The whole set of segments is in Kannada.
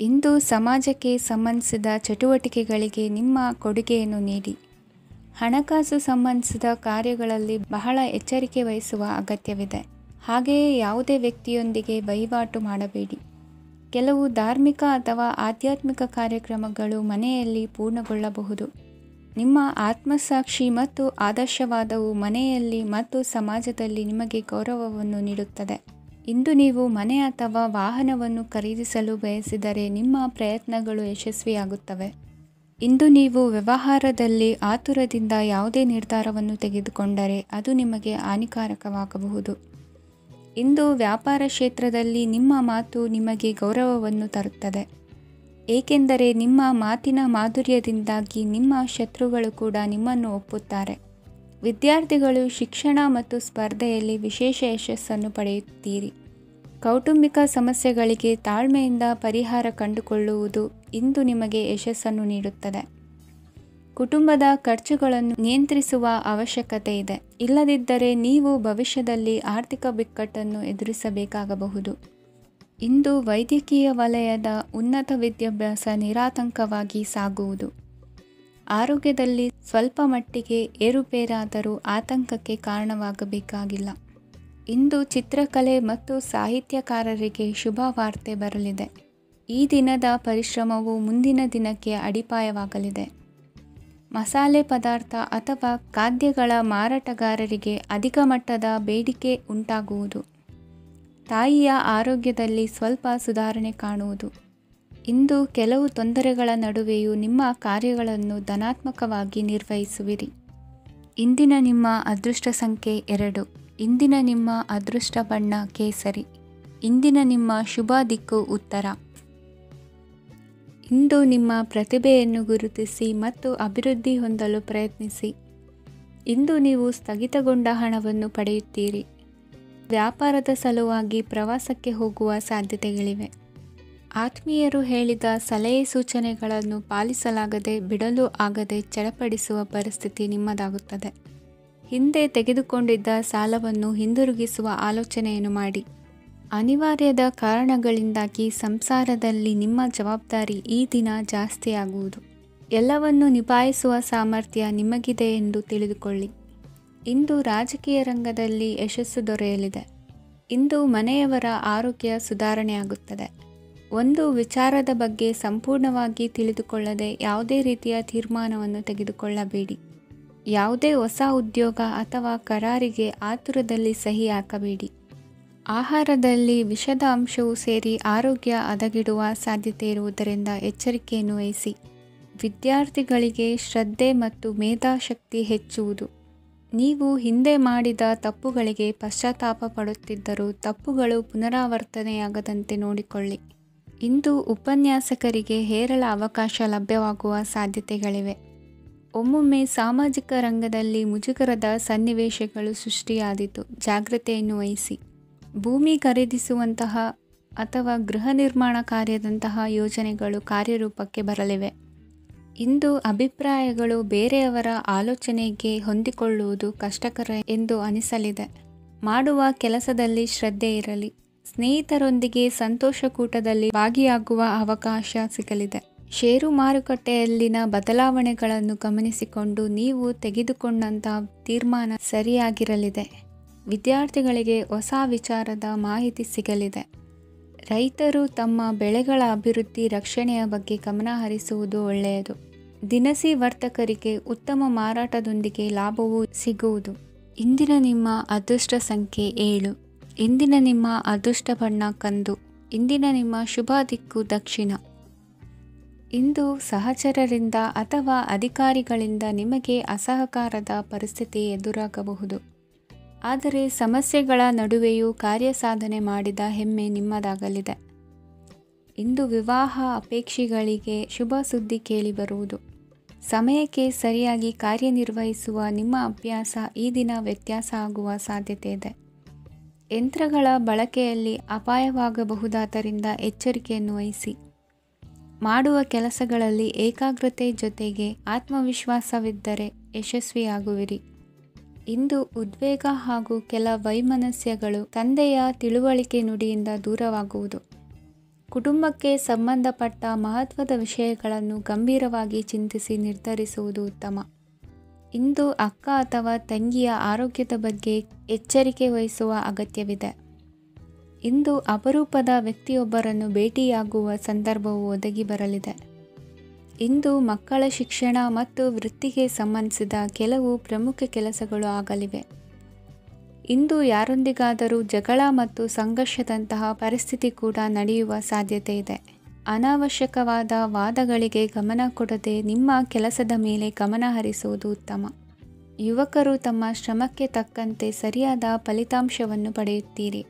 ಇಂದು ಸಮಾಜಕ್ಕೆ ಸಂಬಂಧಿಸಿದ ಚಟುವಟಿಕೆಗಳಿಗೆ ನಿಮ್ಮ ಕೊಡುಗೆಯನ್ನು ನೀಡಿ. ಹಣಕಾಸು ಸಂಬಂಧಿಸಿದ ಕಾರ್ಯಗಳಲ್ಲಿ ಬಹಳ ಎಚ್ಚರಿಕೆ ವಹಿಸುವ ಅಗತ್ಯವಿದೆ. ಹಾಗೆಯೇ ಯಾವುದೇ ವ್ಯಕ್ತಿಯೊಂದಿಗೆ ವಹಿವಾಟು ಮಾಡಬೇಡಿ. ಕೆಲವು ಧಾರ್ಮಿಕ ಅಥವಾ ಆಧ್ಯಾತ್ಮಿಕ ಕಾರ್ಯಕ್ರಮಗಳು ಮನೆಯಲ್ಲಿ ಪೂರ್ಣಗೊಳ್ಳಬಹುದು. ನಿಮ್ಮ ಆತ್ಮಸಾಕ್ಷಿ ಮತ್ತು ಆದರ್ಶವಾದವು ಮನೆಯಲ್ಲಿ ಮತ್ತು ಸಮಾಜದಲ್ಲಿ ನಿಮಗೆ ಗೌರವವನ್ನು ನೀಡುತ್ತದೆ. ಇಂದು ನೀವು ಮನೆ ಅಥವಾ ವಾಹನವನ್ನು ಖರೀದಿಸಲು ಬಯಸಿದರೆ ನಿಮ್ಮ ಪ್ರಯತ್ನಗಳು ಯಶಸ್ವಿಯಾಗುತ್ತವೆ. ಇಂದು ನೀವು ವ್ಯವಹಾರದಲ್ಲಿ ಆತುರದಿಂದ ಯಾವುದೇ ನಿರ್ಧಾರವನ್ನು ತೆಗೆದುಕೊಂಡರೆ ಅದು ನಿಮಗೆ ಹಾನಿಕಾರಕವಾಗಬಹುದು. ಇಂದು ವ್ಯಾಪಾರ ಕ್ಷೇತ್ರದಲ್ಲಿ ನಿಮ್ಮ ಮಾತು ನಿಮಗೆ ಗೌರವವನ್ನು ತರುತ್ತದೆ, ಏಕೆಂದರೆ ನಿಮ್ಮ ಮಾತಿನ ಮಾಧುರ್ಯದಿಂದಾಗಿ ನಿಮ್ಮ ಶತ್ರುಗಳು ಕೂಡ ನಿಮ್ಮನ್ನು ಒಪ್ಪುತ್ತಾರೆ. ವಿದ್ಯಾರ್ಥಿಗಳು ಶಿಕ್ಷಣ ಮತ್ತು ಸ್ಪರ್ಧೆಯಲ್ಲಿ ವಿಶೇಷ ಯಶಸ್ಸನ್ನು ಪಡೆಯುತ್ತೀರಿ. ಕೌಟುಂಬಿಕ ಸಮಸ್ಯೆಗಳಿಗೆ ತಾಳ್ಮೆಯಿಂದ ಪರಿಹಾರ ಕಂಡುಕೊಳ್ಳುವುದು ಇಂದು ನಿಮಗೆ ಯಶಸ್ಸನ್ನು ನೀಡುತ್ತದೆ. ಕುಟುಂಬದ ಖರ್ಚುಗಳನ್ನು ನಿಯಂತ್ರಿಸುವ ಅವಶ್ಯಕತೆ ಇದೆ, ಇಲ್ಲದಿದ್ದರೆ ನೀವು ಭವಿಷ್ಯದಲ್ಲಿ ಆರ್ಥಿಕ ಬಿಕ್ಕಟ್ಟನ್ನು ಎದುರಿಸಬೇಕಾಗಬಹುದು. ಇಂದು ವೈದ್ಯಕೀಯ ವಲಯದ ಉನ್ನತ ವಿದ್ಯಾಭ್ಯಾಸ ನಿರಾತಂಕವಾಗಿ ಸಾಗುವುದು. ಆರೋಗ್ಯದಲ್ಲಿ ಸ್ವಲ್ಪ ಮಟ್ಟಿಗೆ ಏರುಪೇರಾದರೂ ಆತಂಕಕ್ಕೆ ಕಾರಣವಾಗಬೇಕಾಗಿಲ್ಲ. ಇಂದು ಚಿತ್ರಕಲೆ ಮತ್ತು ಸಾಹಿತ್ಯಕಾರರಿಗೆ ಶುಭ ವಾರ್ತೆ ಬರಲಿದೆ. ಈ ದಿನದ ಪರಿಶ್ರಮವು ಮುಂದಿನ ದಿನಕ್ಕೆ ಅಡಿಪಾಯವಾಗಲಿದೆ. ಮಸಾಲೆ ಪದಾರ್ಥ ಅಥವಾ ಖಾದ್ಯಗಳ ಮಾರಾಟಗಾರರಿಗೆ ಅಧಿಕ ಮಟ್ಟದ ಬೇಡಿಕೆ ಉಂಟಾಗುವುದು. ತಾಯಿಯ ಆರೋಗ್ಯದಲ್ಲಿ ಸ್ವಲ್ಪ ಸುಧಾರಣೆ ಕಾಣುವುದು. ಇಂದು ಕೆಲವು ತೊಂದರೆಗಳ ನಡುವೆಯೂ ನಿಮ್ಮ ಕಾರ್ಯಗಳನ್ನು ಧನಾತ್ಮಕವಾಗಿ ನಿರ್ವಹಿಸುವಿರಿ. ಇಂದಿನ ನಿಮ್ಮ ಅದೃಷ್ಟ ಸಂಖ್ಯೆ 2. ಇಂದಿನ ನಿಮ್ಮ ಅದೃಷ್ಟ ಬಣ್ಣ ಕೇಸರಿ. ಇಂದಿನ ನಿಮ್ಮ ಶುಭ ದಿಕ್ಕು ಉತ್ತರ. ಇಂದು ನಿಮ್ಮ ಪ್ರತಿಭೆಯನ್ನು ಗುರುತಿಸಿ ಮತ್ತು ಅಭಿವೃದ್ಧಿ ಹೊಂದಲು ಪ್ರಯತ್ನಿಸಿ. ಇಂದು ನೀವು ಸ್ಥಗಿತಗೊಂಡ ಹಣವನ್ನು ಪಡೆಯುತ್ತೀರಿ. ವ್ಯಾಪಾರದ ಸಲುವಾಗಿ ಪ್ರವಾಸಕ್ಕೆ ಹೋಗುವ ಸಾಧ್ಯತೆಗಳಿವೆ. ಆತ್ಮೀಯರು ಹೇಳಿದ ಸಲಹೆ ಸೂಚನೆಗಳನ್ನು ಪಾಲಿಸಲಾಗದೆ ಬಿಡಲು ಆಗದೆ ಚಡಪಡಿಸುವ ಪರಿಸ್ಥಿತಿ ನಿಮ್ಮದಾಗುತ್ತದೆ. ಹಿಂದೆ ತೆಗೆದುಕೊಂಡಿದ್ದ ಸಾಲವನ್ನು ಹಿಂದಿರುಗಿಸುವ ಆಲೋಚನೆಯನ್ನು ಮಾಡಿ. ಅನಿವಾರ್ಯದ ಕಾರಣಗಳಿಂದಾಗಿ ಸಂಸಾರದಲ್ಲಿ ನಿಮ್ಮ ಜವಾಬ್ದಾರಿ ಈ ದಿನ ಜಾಸ್ತಿಯಾಗುವುದು. ಎಲ್ಲವನ್ನು ನಿಭಾಯಿಸುವ ಸಾಮರ್ಥ್ಯ ನಿಮಗಿದೆ ಎಂದು ತಿಳಿದುಕೊಳ್ಳಿ. ಇಂದು ರಾಜಕೀಯ ರಂಗದಲ್ಲಿ ಯಶಸ್ಸು ದೊರೆಯಲಿದೆ. ಇಂದು ಮನೆಯವರ ಆರೋಗ್ಯ ಸುಧಾರಣೆಯಾಗುತ್ತದೆ. ಒಂದು ವಿಚಾರದ ಬಗ್ಗೆ ಸಂಪೂರ್ಣವಾಗಿ ತಿಳಿದುಕೊಳ್ಳದೆ ಯಾವುದೇ ರೀತಿಯ ತೀರ್ಮಾನವನ್ನು ತೆಗೆದುಕೊಳ್ಳಬೇಡಿ. ಯಾವುದೇ ಹೊಸ ಉದ್ಯೋಗ ಅಥವಾ ಕರಾರಿಗೆ ಆತುರದಲ್ಲಿ ಸಹಿ ಹಾಕಬೇಡಿ. ಆಹಾರದಲ್ಲಿ ವಿಷದ ಅಂಶವು ಸೇರಿ ಆರೋಗ್ಯ ಹದಗೆಡುವ ಸಾಧ್ಯತೆ ಇರುವುದರಿಂದ ಎಚ್ಚರಿಕೆಯನ್ನು ವಹಿಸಿ. ವಿದ್ಯಾರ್ಥಿಗಳಿಗೆ ಶ್ರದ್ಧೆ ಮತ್ತು ಮೇಧಾಶಕ್ತಿ ಹೆಚ್ಚುವುದು. ನೀವು ಹಿಂದೆ ಮಾಡಿದ ತಪ್ಪುಗಳಿಗೆ ಪಶ್ಚಾತ್ತಾಪ ಪಡುತ್ತಿದ್ದರೂ ತಪ್ಪುಗಳು ಪುನರಾವರ್ತನೆಯಾಗದಂತೆ ನೋಡಿಕೊಳ್ಳಿ. ಇಂದು ಉಪನ್ಯಾಸಕರಿಗೆ ಹೇರಳ ಅವಕಾಶ ಲಭ್ಯವಾಗುವ ಸಾಧ್ಯತೆಗಳಿವೆ. ಒಮ್ಮೊಮ್ಮೆ ಸಾಮಾಜಿಕ ರಂಗದಲ್ಲಿ ಮುಜುಗರದ ಸನ್ನಿವೇಶಗಳು ಸೃಷ್ಟಿಯಾದೀತು, ಜಾಗ್ರತೆಯನ್ನು ವಹಿಸಿ. ಭೂಮಿ ಖರೀದಿಸುವಂತಹ ಅಥವಾ ಗೃಹ ನಿರ್ಮಾಣ ಕಾರ್ಯದಂತಹ ಯೋಜನೆಗಳು ಕಾರ್ಯರೂಪಕ್ಕೆ ಬರಲಿವೆ. ಇಂದು ಅಭಿಪ್ರಾಯಗಳು ಬೇರೆಯವರ ಆಲೋಚನೆಗೆ ಹೊಂದಿಕೊಳ್ಳುವುದು ಕಷ್ಟಕರ ಎಂದು ಅನಿಸಲಿದೆ. ಮಾಡುವ ಕೆಲಸದಲ್ಲಿ ಶ್ರದ್ಧೆ ಇರಲಿ. ಸ್ನೇಹಿತರೊಂದಿಗೆ ಸಂತೋಷಕೂಟದಲ್ಲಿ ಭಾಗಿಯಾಗುವ ಅವಕಾಶ ಸಿಗಲಿದೆ. ಷೇರು ಮಾರುಕಟ್ಟೆಯಲ್ಲಿನ ಬದಲಾವಣೆಗಳನ್ನು ಗಮನಿಸಿಕೊಂಡು ನೀವು ತೆಗೆದುಕೊಂಡಂತಹ ತೀರ್ಮಾನ ಸರಿಯಾಗಿರಲಿದೆ. ವಿದ್ಯಾರ್ಥಿಗಳಿಗೆ ಹೊಸ ವಿಚಾರದ ಮಾಹಿತಿ ಸಿಗಲಿದೆ. ರೈತರು ತಮ್ಮ ಬೆಳೆಗಳ ಅಭಿವೃದ್ಧಿ ರಕ್ಷಣೆಯ ಬಗ್ಗೆ ಗಮನ ಹರಿಸುವುದು ಒಳ್ಳೆಯದು. ದಿನಸಿ ವರ್ತಕರಿಗೆ ಉತ್ತಮ ಮಾರಾಟದೊಂದಿಗೆ ಲಾಭವೂ ಸಿಗುವುದು. ಇಂದಿನ ನಿಮ್ಮ ಅದೃಷ್ಟ ಸಂಖ್ಯೆ 7. ಇಂದಿನ ನಿಮ್ಮ ಅದೃಷ್ಟ ಬಣ್ಣ ಕಂದು. ಇಂದಿನ ನಿಮ್ಮ ಶುಭ ದಿಕ್ಕು ದಕ್ಷಿಣ. ಇಂದು ಸಹಚರರಿಂದ ಅಥವಾ ಅಧಿಕಾರಿಗಳಿಂದ ನಿಮಗೆ ಅಸಹಕಾರದ ಪರಿಸ್ಥಿತಿ ಎದುರಾಗಬಹುದು. ಆದರೆ ಸಮಸ್ಯೆಗಳ ನಡುವೆಯೂ ಕಾರ್ಯಸಾಧನೆ ಮಾಡಿದ ಹೆಮ್ಮೆ ನಿಮ್ಮದಾಗಲಿದೆ. ಇಂದು ವಿವಾಹ ಅಪೇಕ್ಷಿಗಳಿಗೆ ಶುಭ ಸುದ್ದಿ ಕೇಳಿಬರುವುದು. ಸಮಯಕ್ಕೆ ಸರಿಯಾಗಿ ಕಾರ್ಯನಿರ್ವಹಿಸುವ ನಿಮ್ಮ ಅಭ್ಯಾಸ ಈ ದಿನ ವ್ಯತ್ಯಾಸ ಆಗುವ ಸಾಧ್ಯತೆ ಇದೆ. ಯಂತ್ರಗಳ ಬಳಕೆಯಲ್ಲಿ ಅಪಾಯವಾಗಬಹುದಾದ್ದರಿಂದ ಎಚ್ಚರಿಕೆಯನ್ನು ವಹಿಸಿ. ಮಾಡುವ ಕೆಲಸಗಳಲ್ಲಿ ಏಕಾಗ್ರತೆ ಜೊತೆಗೆ ಆತ್ಮವಿಶ್ವಾಸವಿದ್ದರೆ ಯಶಸ್ವಿಯಾಗುವಿರಿ. ಇಂದು ಉದ್ವೇಗ ಹಾಗೂ ಕೆಲ ವೈಮನಸ್ಯಗಳು ತಂದೆಯ ತಿಳುವಳಿಕೆ ನುಡಿಯಿಂದ ದೂರವಾಗುವುದು. ಕುಟುಂಬಕ್ಕೆ ಸಂಬಂಧಪಟ್ಟ ಮಹತ್ವದ ವಿಷಯಗಳನ್ನು ಗಂಭೀರವಾಗಿ ಚಿಂತಿಸಿ ನಿರ್ಧರಿಸುವುದು ಉತ್ತಮ. ಇಂದು ಅಕ್ಕ ಅಥವಾ ತಂಗಿಯ ಆರೋಗ್ಯದ ಬಗ್ಗೆ ಎಚ್ಚರಿಕೆ ವಹಿಸುವ ಅಗತ್ಯವಿದೆ. ಇಂದು ಅಪರೂಪದ ವ್ಯಕ್ತಿಯೊಬ್ಬರನ್ನು ಭೇಟಿಯಾಗುವ ಸಂದರ್ಭವು ಒದಗಿ ಬರಲಿದೆ. ಇಂದು ಮಕ್ಕಳ ಶಿಕ್ಷಣ ಮತ್ತು ವೃತ್ತಿಗೆ ಸಂಬಂಧಿಸಿದ ಕೆಲವು ಪ್ರಮುಖ ಕೆಲಸಗಳು ಆಗಲಿವೆ. ಇಂದು ಯಾರೊಂದಿಗಾದರೂ ಜಗಳ ಮತ್ತು ಸಂಘರ್ಷದಂತಹ ಪರಿಸ್ಥಿತಿ ಕೂಡ ನಡೆಯುವ ಸಾಧ್ಯತೆ ಇದೆ. ಅನಾವಶ್ಯಕವಾದ ವಾದಗಳಿಗೆ ಗಮನ ಕೊಡದೆ ನಿಮ್ಮ ಕೆಲಸದ ಮೇಲೆ ಗಮನ ಹರಿಸುವುದು ಉತ್ತಮ. ಯುವಕರು ತಮ್ಮ ಶ್ರಮಕ್ಕೆ ತಕ್ಕಂತೆ ಸರಿಯಾದ ಫಲಿತಾಂಶವನ್ನು ಪಡೆಯುತ್ತೀರಿ.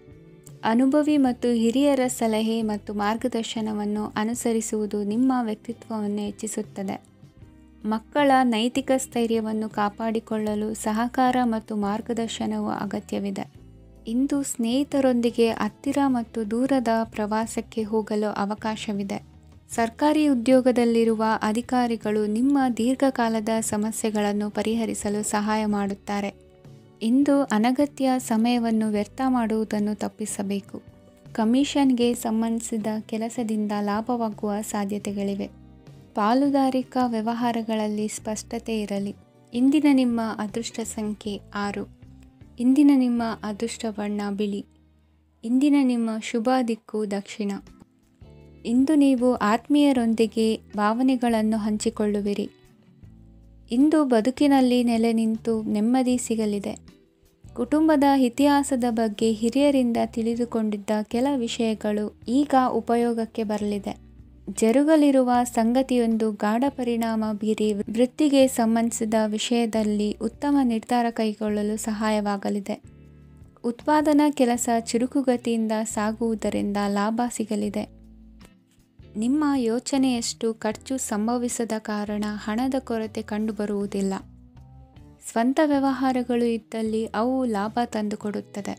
ಅನುಭವಿ ಮತ್ತು ಹಿರಿಯರ ಸಲಹೆ ಮತ್ತು ಮಾರ್ಗದರ್ಶನವನ್ನು ಅನುಸರಿಸುವುದು ನಿಮ್ಮ ವ್ಯಕ್ತಿತ್ವವನ್ನು ಹೆಚ್ಚಿಸುತ್ತದೆ. ಮಕ್ಕಳ ನೈತಿಕ ಸ್ಥೈರ್ಯವನ್ನು ಕಾಪಾಡಿಕೊಳ್ಳಲು ಸಹಕಾರ ಮತ್ತು ಮಾರ್ಗದರ್ಶನವು ಅಗತ್ಯವಿದೆ. ಇಂದು ಸ್ನೇಹಿತರೊಂದಿಗೆ ಹತ್ತಿರ ಮತ್ತು ದೂರದ ಪ್ರವಾಸಕ್ಕೆ ಹೋಗಲು ಅವಕಾಶವಿದೆ. ಸರ್ಕಾರಿ ಉದ್ಯೋಗದಲ್ಲಿರುವ ಅಧಿಕಾರಿಗಳು ನಿಮ್ಮ ದೀರ್ಘಕಾಲದ ಸಮಸ್ಯೆಗಳನ್ನು ಪರಿಹರಿಸಲು ಸಹಾಯ ಮಾಡುತ್ತಾರೆ. ಇಂದು ಅನಗತ್ಯ ಸಮಯವನ್ನು ವ್ಯರ್ಥ ಮಾಡುವುದನ್ನು ತಪ್ಪಿಸಬೇಕು. ಕಮಿಷನ್ಗೆ ಸಂಬಂಧಿಸಿದ ಕೆಲಸದಿಂದ ಲಾಭವಾಗುವ ಸಾಧ್ಯತೆಗಳಿವೆ. ಪಾಲುದಾರಿಕಾ ವ್ಯವಹಾರಗಳಲ್ಲಿ ಸ್ಪಷ್ಟತೆ ಇರಲಿ. ಇಂದಿನ ನಿಮ್ಮ ಅದೃಷ್ಟ ಸಂಖ್ಯೆ 6. ಇಂದಿನ ನಿಮ್ಮ ಅದೃಷ್ಟ ಬಣ್ಣ ಬಿಳಿ. ಇಂದಿನ ನಿಮ್ಮ ಶುಭ ದಿಕ್ಕು ದಕ್ಷಿಣ. ಇಂದು ನೀವು ಆತ್ಮೀಯರೊಂದಿಗೆ ಭಾವನೆಗಳನ್ನು ಹಂಚಿಕೊಳ್ಳುವಿರಿ. ಇಂದು ಬದುಕಿನಲ್ಲಿ ನೆಲೆ ನಿಂತು ನೆಮ್ಮದಿ ಸಿಗಲಿದೆ. ಕುಟುಂಬದ ಇತಿಹಾಸದ ಬಗ್ಗೆ ಹಿರಿಯರಿಂದ ತಿಳಿದುಕೊಂಡಿದ್ದ ಕೆಲ ವಿಷಯಗಳು ಈಗ ಉಪಯೋಗಕ್ಕೆ ಬರಲಿದೆ. ಜರುಗಲಿರುವ ಸಂಗತಿಯೊಂದು ಗಾಢ ಪರಿಣಾಮ ಬೀರಿ ವೃತ್ತಿಗೆ ಸಂಬಂಧಿಸಿದ ವಿಷಯದಲ್ಲಿ ಉತ್ತಮ ನಿರ್ಧಾರ ಕೈಗೊಳ್ಳಲು ಸಹಾಯವಾಗಲಿದೆ. ಉತ್ಪಾದನಾ ಕೆಲಸ ಚುರುಕುಗತಿಯಿಂದ ಸಾಗುವುದರಿಂದ ಲಾಭ ಸಿಗಲಿದೆ. ನಿಮ್ಮ ಯೋಚನೆಯಷ್ಟು ಖರ್ಚು ಸಂಭವಿಸದ ಕಾರಣ ಹಣದ ಕೊರತೆ ಕಂಡುಬರುವುದಿಲ್ಲ. ಸ್ವಂತ ವ್ಯವಹಾರಗಳು ಇದ್ದಲ್ಲಿ ಅವು ಲಾಭ ತಂದುಕೊಡುತ್ತದೆ.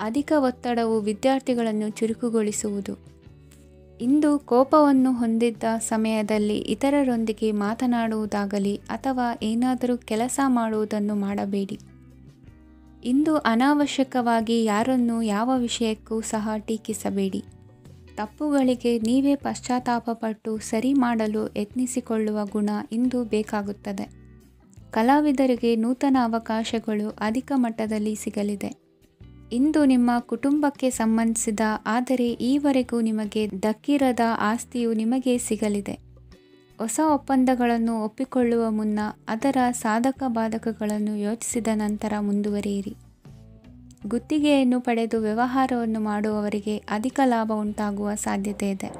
ಅಧಿಕ ಒತ್ತಡವು ವಿದ್ಯಾರ್ಥಿಗಳನ್ನು ಚುರುಕುಗೊಳಿಸುವುದು. ಇಂದು ಕೋಪವನ್ನು ಹೊಂದಿದ್ದ ಸಮಯದಲ್ಲಿ ಇತರರೊಂದಿಗೆ ಮಾತನಾಡುವುದಾಗಲಿ ಅಥವಾ ಏನಾದರೂ ಕೆಲಸ ಮಾಡುವುದನ್ನು ಮಾಡಬೇಡಿ. ಇಂದು ಅನಾವಶ್ಯಕವಾಗಿ ಯಾರನ್ನು ಯಾವ ವಿಷಯಕ್ಕೂ ಸಹ ಟೀಕಿಸಬೇಡಿ. ತಪ್ಪುಗಳಿಗೆ ನೀವೇ ಪಶ್ಚಾತ್ತಾಪಪಟ್ಟು ಸರಿ ಮಾಡಲು ಯತ್ನಿಸಿಕೊಳ್ಳುವ ಗುಣ ಇಂದು ಬೇಕಾಗುತ್ತದೆ. ಕಲಾವಿದರಿಗೆ ನೂತನ ಅವಕಾಶಗಳು ಅಧಿಕ ಮಟ್ಟದಲ್ಲಿ ಸಿಗಲಿದೆ. ಇಂದು ನಿಮ್ಮ ಕುಟುಂಬಕ್ಕೆ ಸಂಬಂಧಿಸಿದ ಆದರೆ ಈವರೆಗೂ ನಿಮಗೆ ದಕ್ಕಿರದ ಆಸ್ತಿಯು ನಿಮಗೆ ಸಿಗಲಿದೆ. ಹೊಸ ಒಪ್ಪಂದಗಳನ್ನು ಒಪ್ಪಿಕೊಳ್ಳುವ ಮುನ್ನ ಅದರ ಸಾಧಕ ಬಾಧಕಗಳನ್ನು ಯೋಚಿಸಿದ ನಂತರ ಮುಂದುವರಿಯಿರಿ. ಗುತ್ತಿಗೆಯನ್ನು ಪಡೆದು ವ್ಯವಹಾರವನ್ನು ಮಾಡುವವರಿಗೆ ಅಧಿಕ ಲಾಭ ಉಂಟಾಗುವ ಸಾಧ್ಯತೆ ಇದೆ.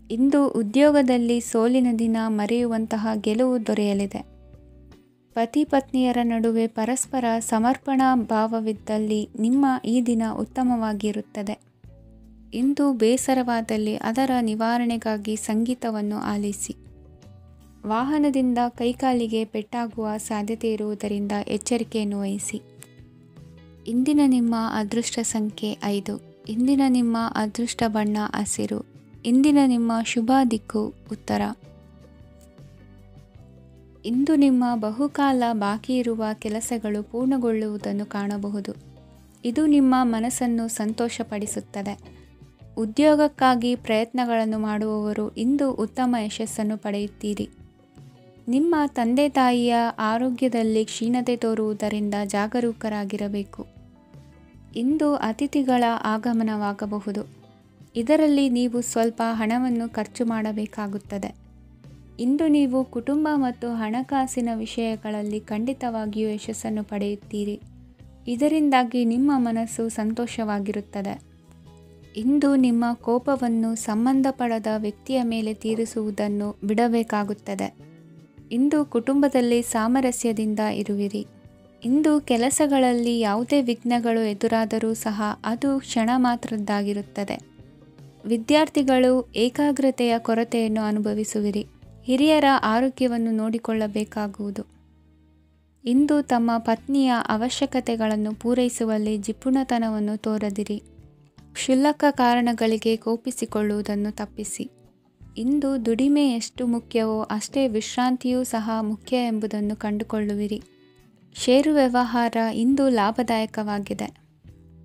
ಇಂದು ಉದ್ಯೋಗದಲ್ಲಿ ಸೋಲಿನ ದಿನ ಮರೆಯುವಂತಹ ಗೆಲುವು ದೊರೆಯಲಿದೆ. ಪತಿ ಪತ್ನಿಯರ ನಡುವೆ ಪರಸ್ಪರ ಸಮರ್ಪಣಾ ಭಾವವಿದ್ದಲ್ಲಿ ನಿಮ್ಮ ಈ ದಿನ ಉತ್ತಮವಾಗಿರುತ್ತದೆ. ಇಂದು ಬೇಸರವಾದಲ್ಲಿ ಅದರ ನಿವಾರಣೆಗಾಗಿ ಸಂಗೀತವನ್ನು ಆಲಿಸಿ. ವಾಹನದಿಂದ ಕೈಕಾಲಿಗೆ ಪೆಟ್ಟಾಗುವ ಸಾಧ್ಯತೆ ಇರುವುದರಿಂದ ಎಚ್ಚರಿಕೆಯನ್ನು ವಹಿಸಿ. ಇಂದಿನ ನಿಮ್ಮ ಅದೃಷ್ಟ ಸಂಖ್ಯೆ 5. ಇಂದಿನ ನಿಮ್ಮ ಅದೃಷ್ಟ ಬಣ್ಣ ಹಸಿರು. ಇಂದಿನ ನಿಮ್ಮ ಶುಭ ದಿಕ್ಕು ಉತ್ತರ. ಇಂದು ನಿಮ್ಮ ಬಹುಕಾಲ ಬಾಕಿ ಇರುವ ಕೆಲಸಗಳು ಪೂರ್ಣಗೊಳ್ಳುವುದನ್ನು ಕಾಣಬಹುದು. ಇದು ನಿಮ್ಮ ಮನಸ್ಸನ್ನು ಸಂತೋಷಪಡಿಸುತ್ತದೆ. ಉದ್ಯೋಗಕ್ಕಾಗಿ ಪ್ರಯತ್ನಗಳನ್ನು ಮಾಡುವವರು ಇಂದು ಉತ್ತಮ ಯಶಸ್ಸನ್ನು ಪಡೆಯುತ್ತೀರಿ. ನಿಮ್ಮ ತಂದೆ ತಾಯಿಯ ಆರೋಗ್ಯದಲ್ಲಿ ಕ್ಷೀಣತೆ ತೋರುವುದರಿಂದ ಜಾಗರೂಕರಾಗಿರಬೇಕು. ಇಂದು ಅತಿಥಿಗಳ ಆಗಮನವಾಗಬಹುದು. ಇದರಲ್ಲಿ ನೀವು ಸ್ವಲ್ಪ ಹಣವನ್ನು ಖರ್ಚು ಮಾಡಬೇಕಾಗುತ್ತದೆ. ಇಂದು ನೀವು ಕುಟುಂಬ ಮತ್ತು ಹಣಕಾಸಿನ ವಿಷಯಗಳಲ್ಲಿ ಖಂಡಿತವಾಗಿಯೂ ಯಶಸ್ಸನ್ನು ಪಡೆಯುತ್ತೀರಿ. ಇದರಿಂದಾಗಿ ನಿಮ್ಮ ಮನಸ್ಸು ಸಂತೋಷವಾಗಿರುತ್ತದೆ. ಇಂದು ನಿಮ್ಮ ಕೋಪವನ್ನು ಸಂಬಂಧಪಡದ ವ್ಯಕ್ತಿಯ ಮೇಲೆ ತೀರಿಸುವುದನ್ನು ಬಿಡಬೇಕಾಗುತ್ತದೆ. ಇಂದು ಕುಟುಂಬದಲ್ಲಿ ಸಾಮರಸ್ಯದಿಂದ ಇರುವಿರಿ. ಇಂದು ಕೆಲಸಗಳಲ್ಲಿ ಯಾವುದೇ ವಿಘ್ನಗಳು ಎದುರಾದರೂ ಸಹ ಅದು ಕ್ಷಣ ಮಾತ್ರದ್ದಾಗಿರುತ್ತದೆ. ವಿದ್ಯಾರ್ಥಿಗಳು ಏಕಾಗ್ರತೆಯ ಕೊರತೆಯನ್ನು ಅನುಭವಿಸುವಿರಿ. ಹಿರಿಯರ ಆರೋಗ್ಯವನ್ನು ನೋಡಿಕೊಳ್ಳಬೇಕಾಗುವುದು. ಇಂದು ತಮ್ಮ ಪತ್ನಿಯ ಅವಶ್ಯಕತೆಗಳನ್ನು ಪೂರೈಸುವಲ್ಲಿ ಜಿಪುಣತನವನ್ನು ತೋರದಿರಿ. ಕ್ಷುಲ್ಲಕ ಕಾರಣಗಳಿಗೆ ಕೋಪಿಸಿಕೊಳ್ಳುವುದನ್ನು ತಪ್ಪಿಸಿ. ಇಂದು ದುಡಿಮೆ ಎಷ್ಟು ಮುಖ್ಯವೋ ಅಷ್ಟೇ ವಿಶ್ರಾಂತಿಯೂ ಸಹ ಮುಖ್ಯ ಎಂಬುದನ್ನು ಕಂಡುಕೊಳ್ಳುವಿರಿ. ಷೇರು ವ್ಯವಹಾರ ಇಂದು ಲಾಭದಾಯಕವಾಗಿದೆ.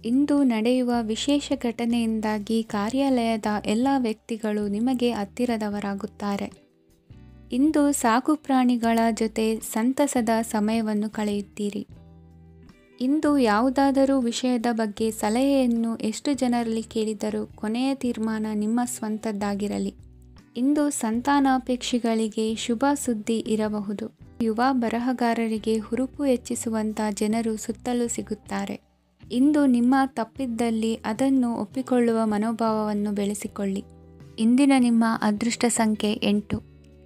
ಇಂದು ನಡೆಯುವ ವಿಶೇಷ ಘಟನೆಯಿಂದಾಗಿ ಕಾರ್ಯಾಲಯದ ಎಲ್ಲ ವ್ಯಕ್ತಿಗಳು ನಿಮಗೆ ಹತ್ತಿರದವರಾಗುತ್ತಾರೆ. ಇಂದು ಸಾಕು ಪ್ರಾಣಿಗಳ ಜೊತೆ ಸಂತಸದ ಸಮಯವನ್ನು ಕಳೆಯುತ್ತೀರಿ. ಇಂದು ಯಾವುದಾದರೂ ವಿಷಯದ ಬಗ್ಗೆ ಸಲಹೆಯನ್ನು ಎಷ್ಟು ಜನರಲ್ಲಿ ಕೇಳಿದರೂ ಕೊನೆಯ ತೀರ್ಮಾನ ನಿಮ್ಮ ಸ್ವಂತದ್ದಾಗಿರಲಿ. ಇಂದು ಸಂತಾನಾಪೇಕ್ಷಿಗಳಿಗೆ ಶುಭ ಸುದ್ದಿ ಇರಬಹುದು. ಯುವ ಬರಹಗಾರರಿಗೆ ಹುರುಪು ಹೆಚ್ಚಿಸುವಂಥ ಜನರು ಸುತ್ತಲೂ ಸಿಗುತ್ತಾರೆ. ಇಂದು ನಿಮ್ಮ ತಪ್ಪಿದ್ದಲ್ಲಿ ಅದನ್ನು ಒಪ್ಪಿಕೊಳ್ಳುವ ಮನೋಭಾವವನ್ನು ಬೆಳೆಸಿಕೊಳ್ಳಿ. ಇಂದಿನ ನಿಮ್ಮ ಅದೃಷ್ಟ ಸಂಖ್ಯೆ 8.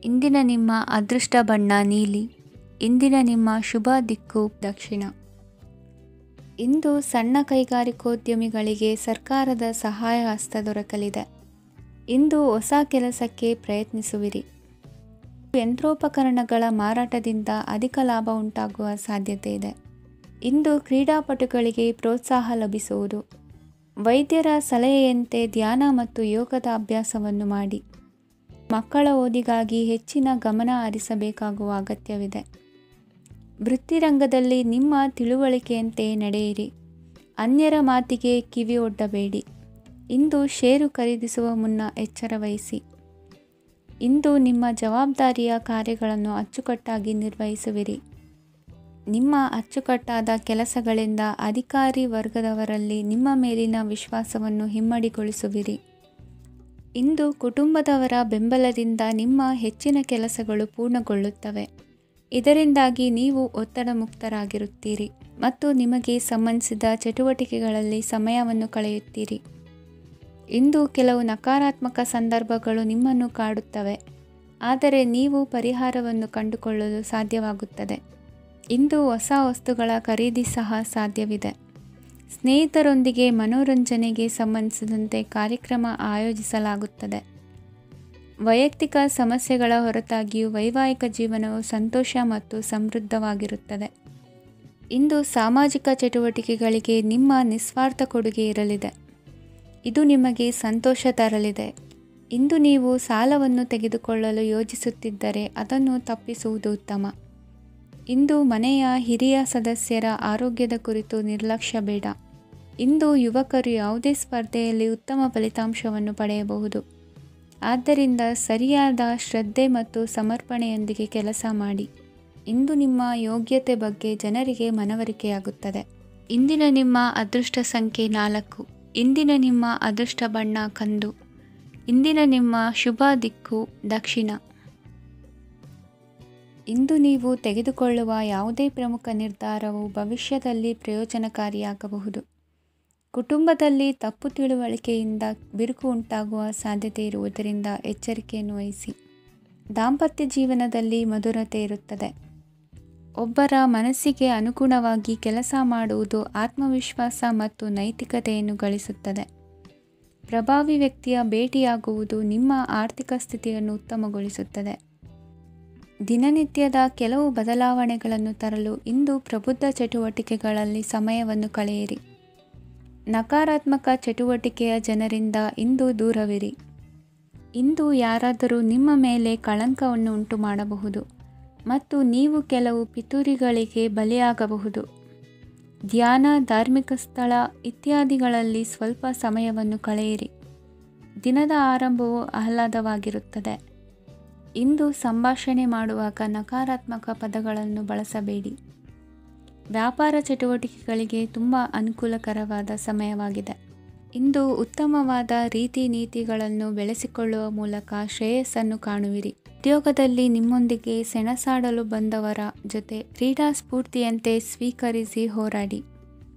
ಇಂದಿನ ನಿಮ್ಮ ಅದೃಷ್ಟ ಬಣ್ಣ ನೀಲಿ. ಇಂದಿನ ನಿಮ್ಮ ಶುಭ ದಿಕ್ಕು ದಕ್ಷಿಣ. ಇಂದು ಸಣ್ಣ ಕೈಗಾರಿಕೋದ್ಯಮಿಗಳಿಗೆ ಸರ್ಕಾರದ ಸಹಾಯ ಹಸ್ತ ದೊರಕಲಿದೆ. ಇಂದು ಹೊಸ ಕೆಲಸಕ್ಕೆ ಪ್ರಯತ್ನಿಸುವಿರಿ. ಯಂತ್ರೋಪಕರಣಗಳ ಮಾರಾಟದಿಂದ ಅಧಿಕ ಲಾಭ ಉಂಟಾಗುವ ಸಾಧ್ಯತೆ ಇದೆ. ಇಂದು ಕ್ರೀಡಾಪಟುಗಳಿಗೆ ಪ್ರೋತ್ಸಾಹ ಲಭಿಸುವುದು. ವೈದ್ಯರ ಸಲಹೆಯಂತೆ ಧ್ಯಾನ ಮತ್ತು ಯೋಗದ ಅಭ್ಯಾಸವನ್ನು ಮಾಡಿ. ಮಕ್ಕಳ ಓದಿಗಾಗಿ ಹೆಚ್ಚಿನ ಗಮನ ಹರಿಸಬೇಕಾಗುವ ಅಗತ್ಯವಿದೆ. ವೃತ್ತಿರಂಗದಲ್ಲಿ ನಿಮ್ಮ ತಿಳುವಳಿಕೆಯಂತೆ ನಡೆಯಿರಿ. ಅನ್ಯರ ಮಾತಿಗೆ ಕಿವಿ ಒಡ್ಡಬೇಡಿ. ಇಂದು ಷೇರು ಖರೀದಿಸುವ ಮುನ್ನ ಎಚ್ಚರ ವಹಿಸಿ. ಇಂದು ನಿಮ್ಮ ಜವಾಬ್ದಾರಿಯ ಕಾರ್ಯಗಳನ್ನು ಅಚ್ಚುಕಟ್ಟಾಗಿ ನಿರ್ವಹಿಸುವಿರಿ. ನಿಮ್ಮ ಅಚ್ಚುಕಟ್ಟಾದ ಕೆಲಸಗಳಿಂದ ಅಧಿಕಾರಿ ವರ್ಗದವರಲ್ಲಿ ನಿಮ್ಮ ಮೇಲಿನ ವಿಶ್ವಾಸವನ್ನು ಇಮ್ಮಡಿಗೊಳಿಸುವಿರಿ. ಇಂದು ಕುಟುಂಬದವರ ಬೆಂಬಲದಿಂದ ನಿಮ್ಮ ಹೆಚ್ಚಿನ ಕೆಲಸಗಳು ಪೂರ್ಣಗೊಳ್ಳುತ್ತವೆ. ಇದರಿಂದಾಗಿ ನೀವು ಒತ್ತಡ ಮುಕ್ತರಾಗಿರುತ್ತೀರಿ ಮತ್ತು ನಿಮಗೆ ಸಂಬಂಧಿಸಿದ ಚಟುವಟಿಕೆಗಳಲ್ಲಿ ಸಮಯವನ್ನು ಕಳೆಯುತ್ತೀರಿ. ಇಂದು ಕೆಲವು ನಕಾರಾತ್ಮಕ ಸಂದರ್ಭಗಳು ನಿಮ್ಮನ್ನು ಕಾಡುತ್ತವೆ, ಆದರೆ ನೀವು ಪರಿಹಾರವನ್ನು ಕಂಡುಕೊಳ್ಳಲು ಸಾಧ್ಯವಾಗುತ್ತದೆ. ಇಂದು ಹೊಸ ವಸ್ತುಗಳ ಖರೀದಿ ಸಹ ಸಾಧ್ಯವಿದೆ. ಸ್ನೇಹಿತರೊಂದಿಗೆ ಮನೋರಂಜನೆಗೆ ಸಂಬಂಧಿಸಿದಂತೆ ಕಾರ್ಯಕ್ರಮ ಆಯೋಜಿಸಲಾಗುತ್ತದೆ. ವೈಯಕ್ತಿಕ ಸಮಸ್ಯೆಗಳ ಹೊರತಾಗಿಯೂ ವೈವಾಹಿಕ ಜೀವನವು ಸಂತೋಷ ಮತ್ತು ಸಮೃದ್ಧವಾಗಿರುತ್ತದೆ. ಇಂದು ಸಾಮಾಜಿಕ ಚಟುವಟಿಕೆಗಳಿಗೆ ನಿಮ್ಮ ನಿಸ್ವಾರ್ಥ ಕೊಡುಗೆ ಇರಲಿದೆ. ಇದು ನಿಮಗೆ ಸಂತೋಷ ತರಲಿದೆ. ಇಂದು ನೀವು ಸಾಲವನ್ನು ತೆಗೆದುಕೊಳ್ಳಲು ಯೋಜಿಸುತ್ತಿದ್ದರೆ ಅದನ್ನು ತಪ್ಪಿಸುವುದು ಉತ್ತಮ. ಇಂದು ಮನೆಯ ಹಿರಿಯ ಸದಸ್ಯರ ಆರೋಗ್ಯದ ಕುರಿತು ನಿರ್ಲಕ್ಷ್ಯ ಬೇಡ. ಇಂದು ಯುವಕರು ಯಾವುದೇ ಸ್ಪರ್ಧೆಯಲ್ಲಿ ಉತ್ತಮ ಫಲಿತಾಂಶವನ್ನು ಪಡೆಯಬಹುದು. ಆದ್ದರಿಂದ ಸರಿಯಾದ ಶ್ರದ್ಧೆ ಮತ್ತು ಸಮರ್ಪಣೆಯೊಂದಿಗೆ ಕೆಲಸ ಮಾಡಿ. ಇಂದು ನಿಮ್ಮ ಯೋಗ್ಯತೆ ಬಗ್ಗೆ ಜನರಿಗೆ ಮನವರಿಕೆಯಾಗುತ್ತದೆ. ಇಂದಿನ ನಿಮ್ಮ ಅದೃಷ್ಟ ಸಂಖ್ಯೆ 4. ಇಂದಿನ ನಿಮ್ಮ ಅದೃಷ್ಟ ಬಣ್ಣ ಕಂದು. ಇಂದಿನ ನಿಮ್ಮ ಶುಭ ದಿಕ್ಕು ದಕ್ಷಿಣ. ಇಂದು ನೀವು ತೆಗೆದುಕೊಳ್ಳುವ ಯಾವುದೇ ಪ್ರಮುಖ ನಿರ್ಧಾರವು ಭವಿಷ್ಯದಲ್ಲಿ ಪ್ರಯೋಜನಕಾರಿಯಾಗಬಹುದು. ಕುಟುಂಬದಲ್ಲಿ ತಪ್ಪು ತಿಳುವಳಿಕೆಯಿಂದ ಬಿರುಕು ಉಂಟಾಗುವ ಸಾಧ್ಯತೆ ಇರುವುದರಿಂದ ಎಚ್ಚರಿಕೆಯನ್ನು ವಹಿಸಿ. ದಾಂಪತ್ಯ ಜೀವನದಲ್ಲಿ ಮಧುರತೆ ಇರುತ್ತದೆ. ಒಬ್ಬರ ಮನಸ್ಸಿಗೆ ಅನುಗುಣವಾಗಿ ಕೆಲಸ ಮಾಡುವುದು ಆತ್ಮವಿಶ್ವಾಸ ಮತ್ತು ನೈತಿಕತೆಯನ್ನು ಗಳಿಸುತ್ತದೆ. ಪ್ರಭಾವಿ ವ್ಯಕ್ತಿಯ ಭೇಟಿಯಾಗುವುದು ನಿಮ್ಮ ಆರ್ಥಿಕ ಸ್ಥಿತಿಯನ್ನು ಉತ್ತಮಗೊಳಿಸುತ್ತದೆ. ದಿನನಿತ್ಯದ ಕೆಲವು ಬದಲಾವಣೆಗಳನ್ನು ತರಲು ಇಂದು ಪ್ರಬುದ್ಧ ಚಟುವಟಿಕೆಗಳಲ್ಲಿ ಸಮಯವನ್ನು ಕಳೆಯಿರಿ. ನಕಾರಾತ್ಮಕ ಚಟುವಟಿಕೆಯ ಜನರಿಂದ ಇಂದು ದೂರವಿರಿ. ಇಂದು ಯಾರಾದರೂ ನಿಮ್ಮ ಮೇಲೆ ಕಳಂಕವನ್ನು ಉಂಟು ಮಾಡಬಹುದು ಮತ್ತು ನೀವು ಕೆಲವು ಪಿತೂರಿಗಳಿಗೆ ಬಲಿಯಾಗಬಹುದು. ಧ್ಯಾನ, ಧಾರ್ಮಿಕ ಸ್ಥಳ ಇತ್ಯಾದಿಗಳಲ್ಲಿ ಸ್ವಲ್ಪ ಸಮಯವನ್ನು ಕಳೆಯಿರಿ. ದಿನದ ಆರಂಭವು ಆಹ್ಲಾದವಾಗಿರುತ್ತದೆ. ಇಂದು ಸಂಭಾಷಣೆ ಮಾಡುವಾಗ ನಕಾರಾತ್ಮಕ ಪದಗಳನ್ನು ಬಳಸಬೇಡಿ. ವ್ಯಾಪಾರ ಚಟುವಟಿಕೆಗಳಿಗೆ ತುಂಬ ಅನುಕೂಲಕರವಾದ ಸಮಯವಾಗಿದೆ. ಇಂದು ಉತ್ತಮವಾದ ರೀತಿ ನೀತಿಗಳನ್ನು ಬೆಳೆಸಿಕೊಳ್ಳುವ ಮೂಲಕ ಶ್ರೇಯಸ್ಸನ್ನು ಕಾಣುವಿರಿ. ಉದ್ಯೋಗದಲ್ಲಿ ನಿಮ್ಮೊಂದಿಗೆ ಸೆಣಸಾಡಲು ಬಂದವರ ಜೊತೆ ಕ್ರೀಡಾ ಸ್ಫೂರ್ತಿಯಂತೆ ಸ್ವೀಕರಿಸಿ ಹೋರಾಡಿ.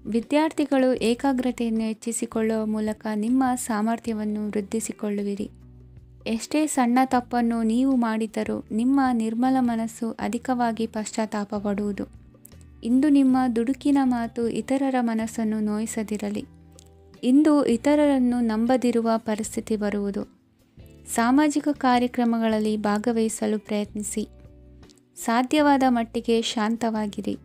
ವಿದ್ಯಾರ್ಥಿಗಳು ಏಕಾಗ್ರತೆಯನ್ನು ಹೆಚ್ಚಿಸಿಕೊಳ್ಳುವ ಮೂಲಕ ನಿಮ್ಮ ಸಾಮರ್ಥ್ಯವನ್ನು ವೃದ್ಧಿಸಿಕೊಳ್ಳುವಿರಿ. ಎಷ್ಟೇ ಸಣ್ಣ ತಪ್ಪನ್ನು ನೀವು ಮಾಡಿದರೂ ನಿಮ್ಮ ನಿರ್ಮಲ ಮನಸ್ಸು ಅಧಿಕವಾಗಿ ಪಶ್ಚಾತ್ತಾಪ ಪಡುವುದು. ಇಂದು ನಿಮ್ಮ ದುಡುಕಿನ ಮಾತು ಇತರರ ಮನಸ್ಸನ್ನು ನೋಯಿಸದಿರಲಿ. ಇಂದು ಇತರರನ್ನು ನಂಬದಿರುವ ಪರಿಸ್ಥಿತಿ ಬರುವುದು. ಸಾಮಾಜಿಕ ಕಾರ್ಯಕ್ರಮಗಳಲ್ಲಿ ಭಾಗವಹಿಸಲು ಪ್ರಯತ್ನಿಸಿ. ಸಾಧ್ಯವಾದ ಮಟ್ಟಿಗೆ ಶಾಂತವಾಗಿರಿ.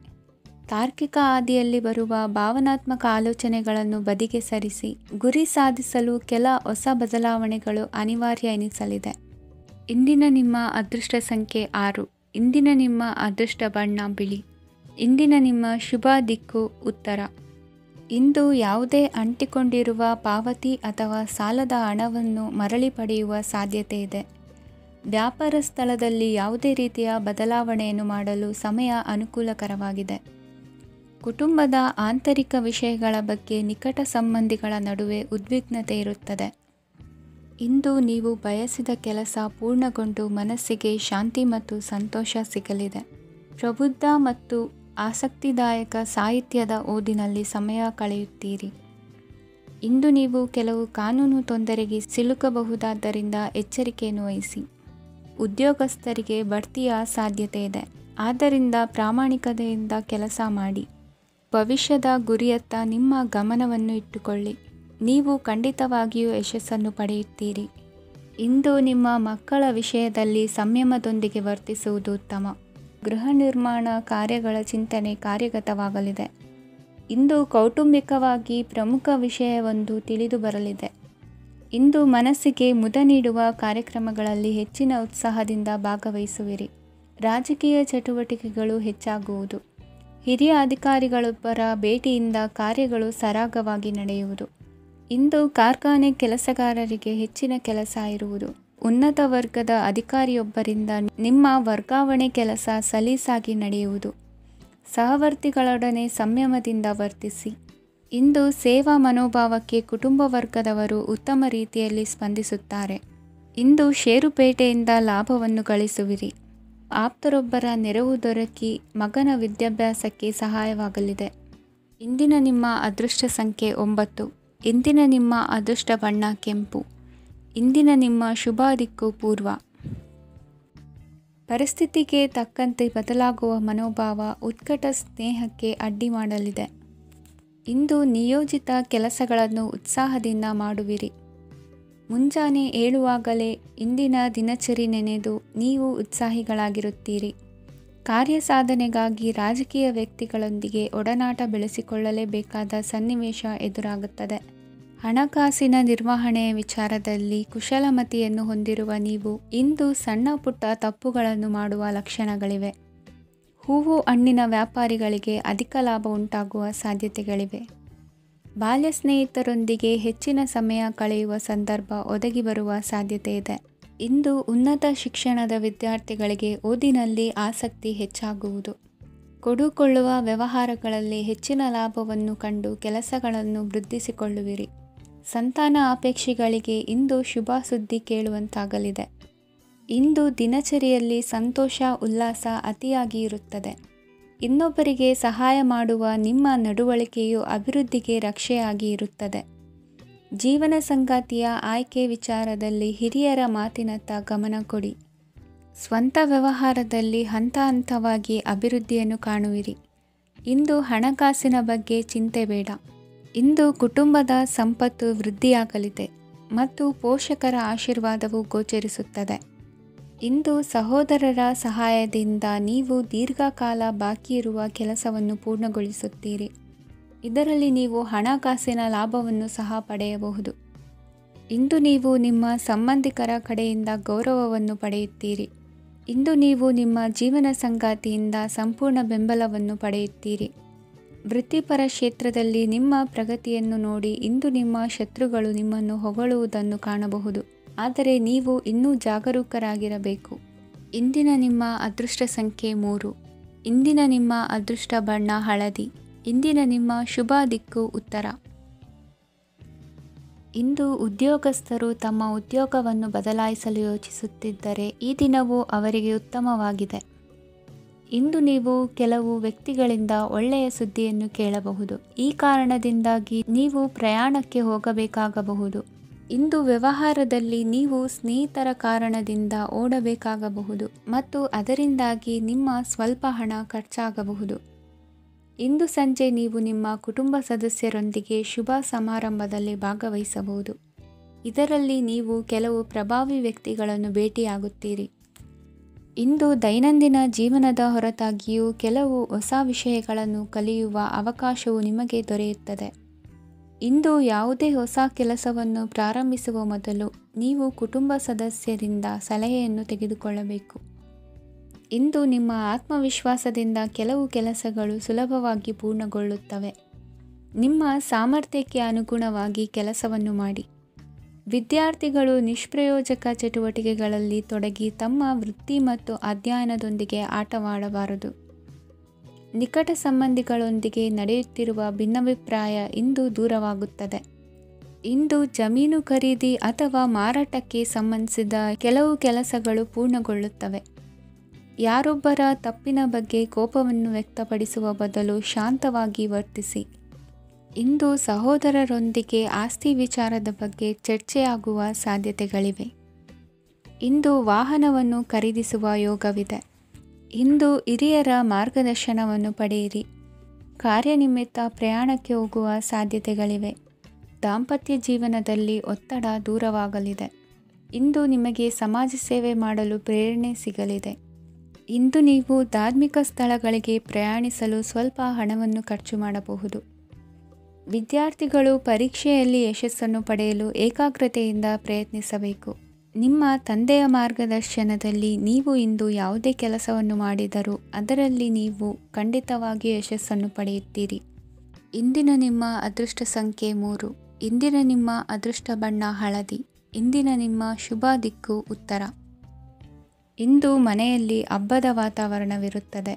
ತಾರ್ಕಿಕ ಹಾದಿಯಲ್ಲಿ ಬರುವ ಭಾವನಾತ್ಮಕ ಆಲೋಚನೆಗಳನ್ನು ಬದಿಗೆ ಸರಿಸಿ. ಗುರಿ ಸಾಧಿಸಲು ಕೆಲ ಹೊಸ ಬದಲಾವಣೆಗಳು ಅನಿವಾರ್ಯ ಎನಿಸಲಿದೆ. ಇಂದಿನ ನಿಮ್ಮ ಅದೃಷ್ಟ ಸಂಖ್ಯೆ 6. ಇಂದಿನ ನಿಮ್ಮ ಅದೃಷ್ಟ ಬಣ್ಣ ಬಿಳಿ. ಇಂದಿನ ನಿಮ್ಮ ಶುಭ ದಿಕ್ಕು ಉತ್ತರ. ಇಂದು ಯಾವುದೇ ಅಂಟಿಕೊಂಡಿರುವ ಪಾವತಿ ಅಥವಾ ಸಾಲದ ಹಣವನ್ನು ಮರಳಿ ಪಡೆಯುವ ಸಾಧ್ಯತೆ ಇದೆ. ವ್ಯಾಪಾರ ಸ್ಥಳದಲ್ಲಿ ಯಾವುದೇ ರೀತಿಯ ಬದಲಾವಣೆಯನ್ನು ಮಾಡಲು ಸಮಯ ಅನುಕೂಲಕರವಾಗಿದೆ. ಕುಟುಂಬದ ಆಂತರಿಕ ವಿಷಯಗಳ ಬಗ್ಗೆ ನಿಕಟ ಸಂಬಂಧಿಗಳ ನಡುವೆ ಉದ್ವಿಗ್ನತೆ ಇರುತ್ತದೆ. ಇಂದು ನೀವು ಬಯಸಿದ ಕೆಲಸ ಪೂರ್ಣಗೊಂಡು ಮನಸ್ಸಿಗೆ ಶಾಂತಿ ಮತ್ತು ಸಂತೋಷ ಸಿಗಲಿದೆ. ಪ್ರಬುದ್ಧ ಮತ್ತು ಆಸಕ್ತಿದಾಯಕ ಸಾಹಿತ್ಯದ ಓದಿನಲ್ಲಿ ಸಮಯ ಕಳೆಯುತ್ತೀರಿ. ಇಂದು ನೀವು ಕೆಲವು ಕಾನೂನು ತೊಂದರೆಗೆ ಸಿಲುಕಬಹುದಾದ್ದರಿಂದ ಎಚ್ಚರಿಕೆಯನ್ನು ವಹಿಸಿ. ಉದ್ಯೋಗಸ್ಥರಿಗೆ ಬಡ್ತಿಯ ಸಾಧ್ಯತೆ ಇದೆ, ಆದ್ದರಿಂದ ಪ್ರಾಮಾಣಿಕತೆಯಿಂದ ಕೆಲಸ ಮಾಡಿ. ಭವಿಷ್ಯದ ಗುರಿಯತ್ತ ನಿಮ್ಮ ಗಮನವನ್ನು ಇಟ್ಟುಕೊಳ್ಳಿ. ನೀವು ಖಂಡಿತವಾಗಿಯೂ ಯಶಸ್ಸನ್ನು ಪಡೆಯುತ್ತೀರಿ. ಇಂದು ನಿಮ್ಮ ಮಕ್ಕಳ ವಿಷಯದಲ್ಲಿ ಸಂಯಮದೊಂದಿಗೆ ವರ್ತಿಸುವುದು ಉತ್ತಮ. ಗೃಹ ನಿರ್ಮಾಣ ಕಾರ್ಯಗಳ ಚಿಂತನೆ ಕಾರ್ಯಗತವಾಗಲಿದೆ. ಇಂದು ಕೌಟುಂಬಿಕವಾಗಿ ಪ್ರಮುಖ ವಿಷಯವೊಂದು ತಿಳಿದು ಬರಲಿದೆ. ಇಂದು ಮನಸ್ಸಿಗೆ ಮುದ ನೀಡುವ ಕಾರ್ಯಕ್ರಮಗಳಲ್ಲಿ ಹೆಚ್ಚಿನ ಉತ್ಸಾಹದಿಂದ ಭಾಗವಹಿಸುವಿರಿ. ರಾಜಕೀಯ ಚಟುವಟಿಕೆಗಳು ಹೆಚ್ಚಾಗುವುದು. ಹಿರಿಯ ಅಧಿಕಾರಿಗಳೊಬ್ಬರ ಭೇಟಿಯಿಂದ ಕಾರ್ಯಗಳು ಸರಾಗವಾಗಿ ನಡೆಯುವುದು. ಇಂದು ಕಾರ್ಖಾನೆ ಕೆಲಸಗಾರರಿಗೆ ಹೆಚ್ಚಿನ ಕೆಲಸ ಇರುವುದು. ಉನ್ನತ ವರ್ಗದ ಅಧಿಕಾರಿಯೊಬ್ಬರಿಂದ ನಿಮ್ಮ ವರ್ಗಾವಣೆ ಕೆಲಸ ಸಲೀಸಾಗಿ ನಡೆಯುವುದು. ಸಹವರ್ತಿಗಳೊಡನೆ ಸಂಯಮದಿಂದ ವರ್ತಿಸಿ. ಇಂದು ಸೇವಾ ಮನೋಭಾವಕ್ಕೆ ಕುಟುಂಬ ವರ್ಗದವರು ಉತ್ತಮ ರೀತಿಯಲ್ಲಿ ಸ್ಪಂದಿಸುತ್ತಾರೆ. ಇಂದು ಷೇರುಪೇಟೆಯಿಂದ ಲಾಭವನ್ನು ಗಳಿಸುವಿರಿ. ಆಪ್ತರೊಬ್ಬರ ನೆರವು ದೊರಕಿ ಮಗನ ವಿದ್ಯಾಭ್ಯಾಸಕ್ಕೆ ಸಹಾಯವಾಗಲಿದೆ. ಇಂದಿನ ನಿಮ್ಮ ಅದೃಷ್ಟ ಸಂಖ್ಯೆ 9. ಇಂದಿನ ನಿಮ್ಮ ಅದೃಷ್ಟ ಬಣ್ಣ ಕೆಂಪು. ಇಂದಿನ ನಿಮ್ಮ ಶುಭ ದಿಕ್ಕು ಪೂರ್ವ. ಪರಿಸ್ಥಿತಿಗೆ ತಕ್ಕಂತೆ ಬದಲಾಗುವ ಮನೋಭಾವ ಉತ್ಕಟ ಸ್ನೇಹಕ್ಕೆ ಅಡ್ಡಿ ಮಾಡಲಿದೆ. ಇಂದು ನಿಯೋಜಿತ ಕೆಲಸಗಳನ್ನು ಉತ್ಸಾಹದಿಂದ ಮಾಡುವಿರಿ. ಮುಂಜಾನೆ ಏಳುವಾಗಲೇ ಇಂದಿನ ದಿನಚರಿ ನೆನೆದು ನೀವು ಉತ್ಸಾಹಿಗಳಾಗಿರುತ್ತೀರಿ. ಕಾರ್ಯಸಾಧನೆಗಾಗಿ ರಾಜಕೀಯ ವ್ಯಕ್ತಿಗಳೊಂದಿಗೆ ಒಡನಾಟ ಬೆಳೆಸಿಕೊಳ್ಳಲೇಬೇಕಾದ ಸನ್ನಿವೇಶ ಎದುರಾಗುತ್ತದೆ. ಹಣಕಾಸಿನ ನಿರ್ವಹಣೆಯ ವಿಚಾರದಲ್ಲಿ ಕುಶಲಮತಿಯನ್ನು ಹೊಂದಿರುವ ನೀವು ಇಂದು ಸಣ್ಣ ಪುಟ್ಟ ತಪ್ಪುಗಳನ್ನು ಮಾಡುವ ಲಕ್ಷಣಗಳಿವೆ. ಹೂವು ಹಣ್ಣಿನ ವ್ಯಾಪಾರಿಗಳಿಗೆ ಅಧಿಕ ಲಾಭ ಉಂಟಾಗುವ ಸಾಧ್ಯತೆಗಳಿವೆ. ಬಾಲ್ಯ ಸ್ನೇಹಿತರೊಂದಿಗೆ ಹೆಚ್ಚಿನ ಸಮಯ ಕಳೆಯುವ ಸಂದರ್ಭ ಒದಗಿ ಬರುವ ಸಾಧ್ಯತೆ ಇದೆ. ಇಂದು ಉನ್ನತ ಶಿಕ್ಷಣದ ವಿದ್ಯಾರ್ಥಿಗಳಿಗೆ ಓದಿನಲ್ಲಿ ಆಸಕ್ತಿ ಹೆಚ್ಚಾಗುವುದು. ಕೊಡುಕೊಳ್ಳುವ ವ್ಯವಹಾರಗಳಲ್ಲಿ ಹೆಚ್ಚಿನ ಲಾಭವನ್ನು ಕಂಡು ಕೆಲಸಗಳನ್ನು ವೃದ್ಧಿಸಿಕೊಳ್ಳುವಿರಿ. ಸಂತಾನ ಅಪೇಕ್ಷಿಗಳಿಗೆ ಇಂದು ಶುಭ ಸುದ್ದಿ ಕೇಳುವಂತಾಗಲಿದೆ. ಇಂದು ದಿನಚರಿಯಲ್ಲಿ ಸಂತೋಷ ಉಲ್ಲಾಸ ಅತಿಯಾಗಿ ಇರುತ್ತದೆ. ಇನ್ನೊಬ್ಬರಿಗೆ ಸಹಾಯ ಮಾಡುವ ನಿಮ್ಮ ನಡವಳಿಕೆಯು ಅಭಿವೃದ್ಧಿಗೆ ರಕ್ಷೆಯಾಗಿ ಇರುತ್ತದೆ. ಜೀವನ ಸಂಗಾತಿಯ ಆಯ್ಕೆ ವಿಚಾರದಲ್ಲಿ ಹಿರಿಯರ ಮಾತಿನತ್ತ ಗಮನ ಕೊಡಿ. ಸ್ವಂತ ವ್ಯವಹಾರದಲ್ಲಿ ಹಂತ ಹಂತವಾಗಿ ಅಭಿವೃದ್ಧಿಯನ್ನು ಕಾಣುವಿರಿ. ಇಂದು ಹಣಕಾಸಿನ ಬಗ್ಗೆ ಚಿಂತೆ ಬೇಡ. ಇಂದು ಕುಟುಂಬದ ಸಂಪತ್ತು ವೃದ್ಧಿಯಾಗಲಿದೆ ಮತ್ತು ಪೋಷಕರ ಆಶೀರ್ವಾದವು ಗೋಚರಿಸುತ್ತದೆ. ಇಂದು ಸಹೋದರರ ಸಹಾಯದಿಂದ ನೀವು ದೀರ್ಘಕಾಲ ಬಾಕಿ ಇರುವ ಕೆಲಸವನ್ನು ಪೂರ್ಣಗೊಳಿಸುತ್ತೀರಿ. ಇದರಲ್ಲಿ ನೀವು ಹಣಕಾಸಿನ ಲಾಭವನ್ನು ಸಹ ಪಡೆಯಬಹುದು. ಇಂದು ನೀವು ನಿಮ್ಮ ಸಂಬಂಧಿಕರ ಕಡೆಯಿಂದ ಗೌರವವನ್ನು ಪಡೆಯುತ್ತೀರಿ. ಇಂದು ನೀವು ನಿಮ್ಮ ಜೀವನ ಸಂಗಾತಿಯಿಂದ ಸಂಪೂರ್ಣ ಬೆಂಬಲವನ್ನು ಪಡೆಯುತ್ತೀರಿ. ವೃತ್ತಿಪರ ಕ್ಷೇತ್ರದಲ್ಲಿ ನಿಮ್ಮ ಪ್ರಗತಿಯನ್ನು ನೋಡಿ ಇಂದು ನಿಮ್ಮ ಶತ್ರುಗಳು ನಿಮ್ಮನ್ನು ಹೊಗಳುವುದನ್ನು ಕಾಣಬಹುದು. ಆದರೆ ನೀವು ಇನ್ನೂ ಜಾಗರೂಕರಾಗಿರಬೇಕು. ಇಂದಿನ ನಿಮ್ಮ ಅದೃಷ್ಟ ಸಂಖ್ಯೆ 3. ಇಂದಿನ ನಿಮ್ಮ ಅದೃಷ್ಟ ಬಣ್ಣ ಹಳದಿ. ಇಂದಿನ ನಿಮ್ಮ ಶುಭ ದಿಕ್ಕು ಉತ್ತರ. ಇಂದು ಉದ್ಯೋಗಸ್ಥರು ತಮ್ಮ ಉದ್ಯೋಗವನ್ನು ಬದಲಾಯಿಸಲು ಯೋಚಿಸುತ್ತಿದ್ದರೆ ಈ ದಿನವೂ ಅವರಿಗೆ ಉತ್ತಮವಾಗಿದೆ. ಇಂದು ನೀವು ಕೆಲವು ವ್ಯಕ್ತಿಗಳಿಂದ ಒಳ್ಳೆಯ ಸುದ್ದಿಯನ್ನು ಕೇಳಬಹುದು. ಈ ಕಾರಣದಿಂದಾಗಿ ನೀವು ಪ್ರಯಾಣಕ್ಕೆ ಹೋಗಬೇಕಾಗಬಹುದು. ಇಂದು ವ್ಯವಹಾರದಲ್ಲಿ ನೀವು ಸ್ನೇಹಿತರ ಕಾರಣದಿಂದ ಓಡಬೇಕಾಗಬಹುದು ಮತ್ತು ಅದರಿಂದಾಗಿ ನಿಮ್ಮ ಸ್ವಲ್ಪ ಹಣ ಖರ್ಚಾಗಬಹುದು. ಇಂದು ಸಂಜೆ ನೀವು ನಿಮ್ಮ ಕುಟುಂಬ ಸದಸ್ಯರೊಂದಿಗೆ ಶುಭ ಸಮಾರಂಭದಲ್ಲಿ ಭಾಗವಹಿಸಬಹುದು. ಇದರಲ್ಲಿ ನೀವು ಕೆಲವು ಪ್ರಭಾವಿ ವ್ಯಕ್ತಿಗಳನ್ನು ಭೇಟಿಯಾಗುತ್ತೀರಿ. ಇಂದು ದೈನಂದಿನ ಜೀವನದ ಹೊರತಾಗಿಯೂ ಕೆಲವು ಹೊಸ ವಿಷಯಗಳನ್ನು ಕಲಿಯುವ ಅವಕಾಶವು ನಿಮಗೆ ದೊರೆಯುತ್ತದೆ. ಇಂದು ಯಾವುದೇ ಹೊಸ ಕೆಲಸವನ್ನು ಪ್ರಾರಂಭಿಸುವ ಮೊದಲು ನೀವು ಕುಟುಂಬ ಸದಸ್ಯರಿಂದ ಸಲಹೆಯನ್ನು ತೆಗೆದುಕೊಳ್ಳಬೇಕು. ಇಂದು ನಿಮ್ಮ ಆತ್ಮವಿಶ್ವಾಸದಿಂದ ಕೆಲವು ಕೆಲಸಗಳು ಸುಲಭವಾಗಿ ಪೂರ್ಣಗೊಳ್ಳುತ್ತವೆ. ನಿಮ್ಮ ಸಾಮರ್ಥ್ಯಕ್ಕೆ ಅನುಗುಣವಾಗಿ ಕೆಲಸವನ್ನು ಮಾಡಿ. ವಿದ್ಯಾರ್ಥಿಗಳು ನಿಷ್ಪ್ರಯೋಜಕ ಚಟುವಟಿಕೆಗಳಲ್ಲಿ ತೊಡಗಿ ತಮ್ಮ ವೃತ್ತಿ ಮತ್ತು ಅಧ್ಯಯನದೊಂದಿಗೆ ಆಟವಾಡಬಾರದು. ನಿಕಟ ಸಂಬಂಧಿಗಳೊಂದಿಗೆ ನಡೆಯುತ್ತಿರುವ ಭಿನ್ನಾಭಿಪ್ರಾಯ ಇಂದು ದೂರವಾಗುತ್ತದೆ. ಇಂದು ಜಮೀನು ಖರೀದಿ ಅಥವಾ ಮಾರಾಟಕ್ಕೆ ಸಂಬಂಧಿಸಿದ ಕೆಲವು ಕೆಲಸಗಳು ಪೂರ್ಣಗೊಳ್ಳುತ್ತವೆ. ಯಾರೊಬ್ಬರ ತಪ್ಪಿನ ಬಗ್ಗೆ ಕೋಪವನ್ನು ವ್ಯಕ್ತಪಡಿಸುವ ಬದಲು ಶಾಂತವಾಗಿ ವರ್ತಿಸಿ. ಇಂದು ಸಹೋದರರೊಂದಿಗೆ ಆಸ್ತಿ ವಿಚಾರದ ಬಗ್ಗೆ ಚರ್ಚೆಯಾಗುವ ಸಾಧ್ಯತೆಗಳಿವೆ. ಇಂದು ವಾಹನವನ್ನು ಖರೀದಿಸುವ ಯೋಗವಿದೆ. ಇಂದು ಹಿರಿಯರ ಮಾರ್ಗದರ್ಶನವನ್ನು ಪಡೆಯಿರಿ. ಕಾರ್ಯನಿಮಿತ್ತ ಪ್ರಯಾಣಕ್ಕೆ ಹೋಗುವ ಸಾಧ್ಯತೆಗಳಿವೆ. ದಾಂಪತ್ಯ ಜೀವನದಲ್ಲಿ ಒತ್ತಡ ದೂರವಾಗಲಿದೆ. ಇಂದು ನಿಮಗೆ ಸಮಾಜ ಸೇವೆ ಮಾಡಲು ಪ್ರೇರಣೆ ಸಿಗಲಿದೆ. ಇಂದು ನೀವು ಧಾರ್ಮಿಕ ಸ್ಥಳಗಳಿಗೆ ಪ್ರಯಾಣಿಸಲು ಸ್ವಲ್ಪ ಹಣವನ್ನು ಖರ್ಚು ಮಾಡಬಹುದು. ವಿದ್ಯಾರ್ಥಿಗಳು ಪರೀಕ್ಷೆಯಲ್ಲಿ ಯಶಸ್ಸನ್ನು ಪಡೆಯಲು ಏಕಾಗ್ರತೆಯಿಂದ ಪ್ರಯತ್ನಿಸಬೇಕು. ನಿಮ್ಮ ತಂದೆಯ ಮಾರ್ಗದರ್ಶನದಲ್ಲಿ ನೀವು ಇಂದು ಯಾವುದೇ ಕೆಲಸವನ್ನು ಮಾಡಿದರೂ ಅದರಲ್ಲಿ ನೀವು ಖಂಡಿತವಾಗಿ ಯಶಸ್ಸನ್ನು ಪಡೆಯುತ್ತೀರಿ. ಇಂದಿನ ನಿಮ್ಮ ಅದೃಷ್ಟ ಸಂಖ್ಯೆ 3. ಇಂದಿನ ನಿಮ್ಮ ಅದೃಷ್ಟ ಬಣ್ಣ ಹಳದಿ. ಇಂದಿನ ನಿಮ್ಮ ಶುಭ ದಿಕ್ಕು ಉತ್ತರ. ಇಂದು ಮನೆಯಲ್ಲಿ ಹಬ್ಬದ ವಾತಾವರಣವಿರುತ್ತದೆ.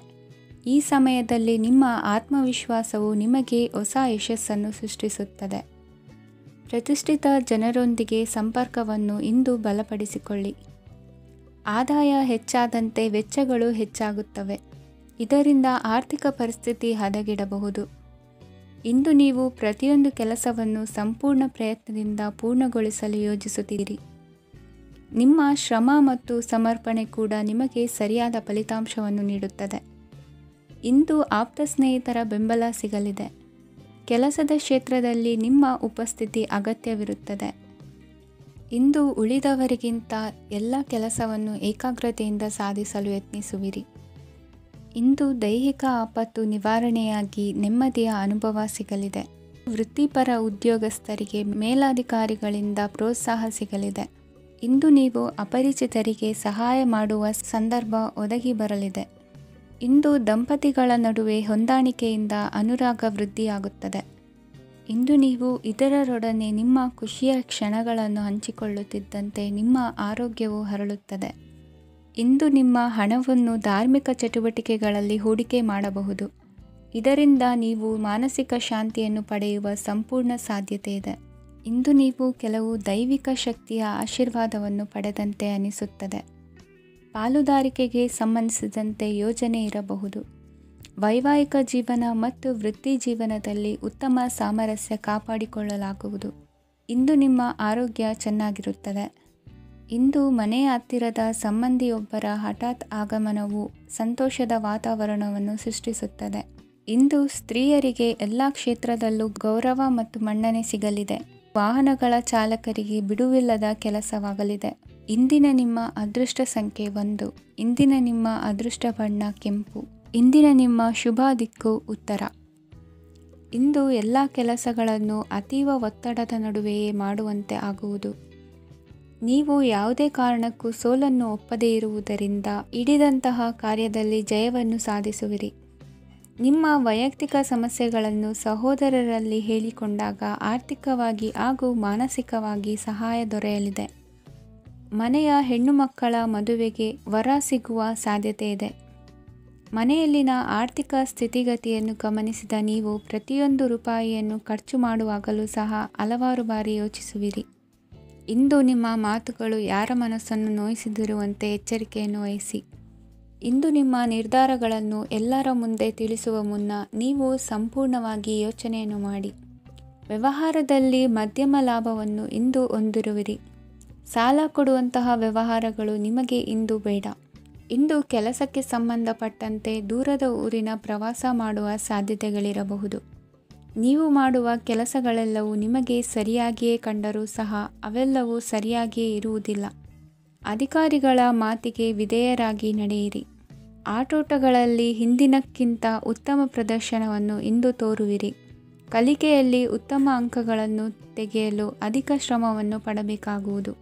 ಈ ಸಮಯದಲ್ಲಿ ನಿಮ್ಮ ಆತ್ಮವಿಶ್ವಾಸವು ನಿಮಗೆ ಹೊಸ ಯಶಸ್ಸನ್ನು ಸೃಷ್ಟಿಸುತ್ತದೆ. ಪ್ರತಿಷ್ಠಿತ ಜನರೊಂದಿಗೆ ಸಂಪರ್ಕವನ್ನು ಇಂದು ಬಲಪಡಿಸಿಕೊಳ್ಳಿ. ಆದಾಯ ಹೆಚ್ಚಾದಂತೆ ವೆಚ್ಚಗಳು ಹೆಚ್ಚಾಗುತ್ತವೆ. ಇದರಿಂದ ಆರ್ಥಿಕ ಪರಿಸ್ಥಿತಿ ಹದಗೆಡಬಹುದು. ಇಂದು ನೀವು ಪ್ರತಿಯೊಂದು ಕೆಲಸವನ್ನು ಸಂಪೂರ್ಣ ಪ್ರಯತ್ನದಿಂದ ಪೂರ್ಣಗೊಳಿಸಲು ಯೋಜಿಸುತ್ತೀರಿ. ನಿಮ್ಮ ಶ್ರಮ ಮತ್ತು ಸಮರ್ಪಣೆ ಕೂಡ ನಿಮಗೆ ಸರಿಯಾದ ಫಲಿತಾಂಶವನ್ನು ನೀಡುತ್ತದೆ. ಇಂದು ಆಪ್ತ ಸ್ನೇಹಿತರ ಬೆಂಬಲ ಸಿಗಲಿದೆ. ಕೆಲಸದ ಕ್ಷೇತ್ರದಲ್ಲಿ ನಿಮ್ಮ ಉಪಸ್ಥಿತಿ ಅಗತ್ಯವಿರುತ್ತದೆ. ಇಂದು ಉಳಿದವರಿಗಿಂತ ಎಲ್ಲ ಕೆಲಸವನ್ನು ಏಕಾಗ್ರತೆಯಿಂದ ಸಾಧಿಸಲು ಯತ್ನಿಸುವಿರಿ. ಇಂದು ದೈಹಿಕ ಆಪತ್ತು ನಿವಾರಣೆಯಾಗಿ ನೆಮ್ಮದಿಯ ಅನುಭವ ಸಿಗಲಿದೆ. ವೃತ್ತಿಪರ ಉದ್ಯೋಗಸ್ಥರಿಗೆ ಮೇಲಾಧಿಕಾರಿಗಳಿಂದ ಪ್ರೋತ್ಸಾಹ ಸಿಗಲಿದೆ. ಇಂದು ನೀವು ಅಪರಿಚಿತರಿಗೆ ಸಹಾಯ ಮಾಡುವ ಸಂದರ್ಭ ಒದಗಿ ಬರಲಿದೆ. ಇಂದು ದಂಪತಿಗಳ ನಡುವೆ ಹೊಂದಾಣಿಕೆಯಿಂದ ಅನುರಾಗ ವೃದ್ಧಿಯಾಗುತ್ತದೆ. ಇಂದು ನೀವು ಇತರರೊಡನೆ ನಿಮ್ಮ ಖುಷಿಯ ಕ್ಷಣಗಳನ್ನು ಹಂಚಿಕೊಳ್ಳುತ್ತಿದ್ದಂತೆ ನಿಮ್ಮ ಆರೋಗ್ಯವು ಹರಳುತ್ತದೆ. ಇಂದು ನಿಮ್ಮ ಹಣವನ್ನು ಧಾರ್ಮಿಕ ಚಟುವಟಿಕೆಗಳಲ್ಲಿ ಹೂಡಿಕೆ ಮಾಡಬಹುದು. ಇದರಿಂದ ನೀವು ಮಾನಸಿಕ ಶಾಂತಿಯನ್ನು ಪಡೆಯುವ ಸಂಪೂರ್ಣ ಸಾಧ್ಯತೆ ಇದೆ. ಇಂದು ನೀವು ಕೆಲವು ದೈವಿಕ ಶಕ್ತಿಯ ಆಶೀರ್ವಾದವನ್ನು ಪಡೆದಂತೆ ಅನಿಸುತ್ತದೆ. ಪಾಲುದಾರಿಕೆಗೆ ಸಂಬಂಧಿಸಿದಂತೆ ಯೋಜನೆ ಇರಬಹುದು. ವೈವಾಹಿಕ ಜೀವನ ಮತ್ತು ವೃತ್ತಿ ಜೀವನದಲ್ಲಿ ಉತ್ತಮ ಸಾಮರಸ್ಯ ಕಾಪಾಡಿಕೊಳ್ಳಲಾಗುವುದು. ಇಂದು ನಿಮ್ಮ ಆರೋಗ್ಯ ಚೆನ್ನಾಗಿರುತ್ತದೆ. ಇಂದು ಮನೆಯ ಹತ್ತಿರದ ಸಂಬಂಧಿಯೊಬ್ಬರ ಹಠಾತ್ ಆಗಮನವು ಸಂತೋಷದ ವಾತಾವರಣವನ್ನು ಸೃಷ್ಟಿಸುತ್ತದೆ. ಇಂದು ಸ್ತ್ರೀಯರಿಗೆ ಎಲ್ಲ ಕ್ಷೇತ್ರದಲ್ಲೂ ಗೌರವ ಮತ್ತು ಮನ್ನಣೆ ಸಿಗಲಿದೆ. ವಾಹನಗಳ ಚಾಲಕರಿಗೆ ಬಿಡುವಿಲ್ಲದ ಕೆಲಸವಾಗಲಿದೆ. ಇಂದಿನ ನಿಮ್ಮ ಅದೃಷ್ಟ ಸಂಖ್ಯೆ 1. ಇಂದಿನ ನಿಮ್ಮ ಅದೃಷ್ಟ ಬಣ್ಣ ಕೆಂಪು. ಇಂದಿನ ನಿಮ್ಮ ಶುಭ ದಿಕ್ಕು ಉತ್ತರ. ಇಂದು ಎಲ್ಲ ಕೆಲಸಗಳನ್ನು ಅತೀವ ಒತ್ತಡದ ನಡುವೆಯೇ ಮಾಡುವಂತೆ ಆಗುವುದು. ನೀವು ಯಾವುದೇ ಕಾರಣಕ್ಕೂ ಸೋಲನ್ನು ಒಪ್ಪದೇ ಇರುವುದರಿಂದ ಹಿಡಿದಂತಹ ಕಾರ್ಯದಲ್ಲಿ ಜಯವನ್ನು ಸಾಧಿಸುವಿರಿ. ನಿಮ್ಮ ವೈಯಕ್ತಿಕ ಸಮಸ್ಯೆಗಳನ್ನು ಸಹೋದರರಲ್ಲಿ ಹೇಳಿಕೊಂಡಾಗ ಆರ್ಥಿಕವಾಗಿ ಹಾಗೂ ಮಾನಸಿಕವಾಗಿ ಸಹಾಯ ದೊರೆಯಲಿದೆ. ಮನೆಯ ಹೆಣ್ಣು ಮಕ್ಕಳ ಮದುವೆಗೆ ವರ ಸಿಗುವ ಸಾಧ್ಯತೆ ಇದೆ. ಮನೆಯಲ್ಲಿನ ಆರ್ಥಿಕ ಸ್ಥಿತಿಗತಿಯನ್ನು ಗಮನಿಸಿದ ನೀವು ಪ್ರತಿಯೊಂದು ರೂಪಾಯಿಯನ್ನು ಖರ್ಚು ಮಾಡುವಾಗಲೂ ಸಹ ಹಲವಾರು ಬಾರಿ ಯೋಚಿಸುವಿರಿ. ಇಂದು ನಿಮ್ಮ ಮಾತುಗಳು ಯಾರ ಮನಸ್ಸನ್ನು ನೋಯಿಸಿದಿರುವಂತೆ ಎಚ್ಚರಿಕೆಯನ್ನು ವಹಿಸಿ. ಇಂದು ನಿಮ್ಮ ನಿರ್ಧಾರಗಳನ್ನು ಎಲ್ಲರ ಮುಂದೆ ತಿಳಿಸುವ ಮುನ್ನ ನೀವು ಸಂಪೂರ್ಣವಾಗಿ ಯೋಚನೆಯನ್ನು ಮಾಡಿ. ವ್ಯವಹಾರದಲ್ಲಿ ಮಧ್ಯಮ ಲಾಭವನ್ನು ಇಂದು ಹೊಂದಿರುವಿರಿ. ಸಾಲ ಕೊಡುವಂತಹ ವ್ಯವಹಾರಗಳು ನಿಮಗೆ ಇಂದು ಬೇಡ. ಇಂದು ಕೆಲಸಕ್ಕೆ ಸಂಬಂಧಪಟ್ಟಂತೆ ದೂರದ ಊರಿನ ಪ್ರವಾಸ ಮಾಡುವ ಸಾಧ್ಯತೆಗಳಿರಬಹುದು. ನೀವು ಮಾಡುವ ಕೆಲಸಗಳೆಲ್ಲವೂ ನಿಮಗೆ ಸರಿಯಾಗಿಯೇ ಕಂಡರೂ ಸಹ ಅವೆಲ್ಲವೂ ಸರಿಯಾಗಿಯೇ ಇರುವುದಿಲ್ಲ. ಅಧಿಕಾರಿಗಳ ಮಾತಿಗೆ ವಿಧೇಯರಾಗಿ ನಡೆಯಿರಿ. ಆಟೋಟಗಳಲ್ಲಿ ಹಿಂದಿನಕ್ಕಿಂತ ಉತ್ತಮ ಪ್ರದರ್ಶನವನ್ನು ಇಂದು ತೋರುವಿರಿ. ಕಲಿಕೆಯಲ್ಲಿ ಉತ್ತಮ ಅಂಕಗಳನ್ನು ತೆಗೆಯಲು ಅಧಿಕ ಶ್ರಮವನ್ನು ಪಡಬೇಕಾಗುವುದು.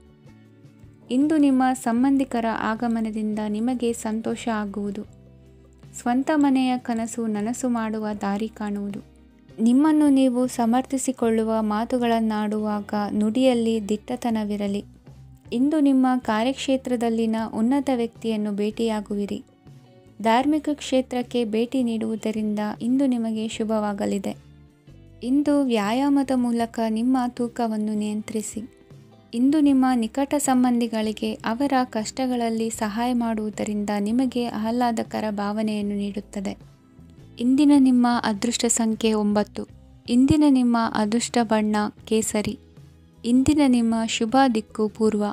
ಇಂದು ನಿಮ್ಮ ಸಂಬಂಧಿಕರ ಆಗಮನದಿಂದ ನಿಮಗೆ ಸಂತೋಷ ಆಗುವುದು. ಸ್ವಂತ ಮನೆಯ ಕನಸು ನನಸು ಮಾಡುವ ದಾರಿ ಕಾಣುವುದು. ನಿಮ್ಮನ್ನು ನೀವು ಸಮರ್ಥಿಸಿಕೊಳ್ಳುವ ಮಾತುಗಳನ್ನಾಡುವಾಗ ನುಡಿಯಲ್ಲಿ ದಿಟ್ಟತನವಿರಲಿ. ಇಂದು ನಿಮ್ಮ ಕಾರ್ಯಕ್ಷೇತ್ರದಲ್ಲಿನ ಉನ್ನತ ವ್ಯಕ್ತಿಯನ್ನು ಭೇಟಿಯಾಗುವಿರಿ. ಧಾರ್ಮಿಕ ಕ್ಷೇತ್ರಕ್ಕೆ ಭೇಟಿ ನೀಡುವುದರಿಂದ ಇಂದು ನಿಮಗೆ ಶುಭವಾಗಲಿದೆ. ಇಂದು ವ್ಯಾಯಾಮದ ಮೂಲಕ ನಿಮ್ಮ ತೂಕವನ್ನು ನಿಯಂತ್ರಿಸಿ. ಇಂದು ನಿಮ್ಮ ನಿಕಟ ಸಂಬಂಧಿಗಳಿಗೆ ಅವರ ಕಷ್ಟಗಳಲ್ಲಿ ಸಹಾಯ ಮಾಡುವುದರಿಂದ ನಿಮಗೆ ಆಹ್ಲಾದಕರ ಭಾವನೆಯನ್ನು ನೀಡುತ್ತದೆ. ಇಂದಿನ ನಿಮ್ಮ ಅದೃಷ್ಟ ಸಂಖ್ಯೆ 9. ಇಂದಿನ ನಿಮ್ಮ ಅದೃಷ್ಟ ಬಣ್ಣ ಕೇಸರಿ. ಇಂದಿನ ನಿಮ್ಮ ಶುಭ ದಿಕ್ಕು ಪೂರ್ವ.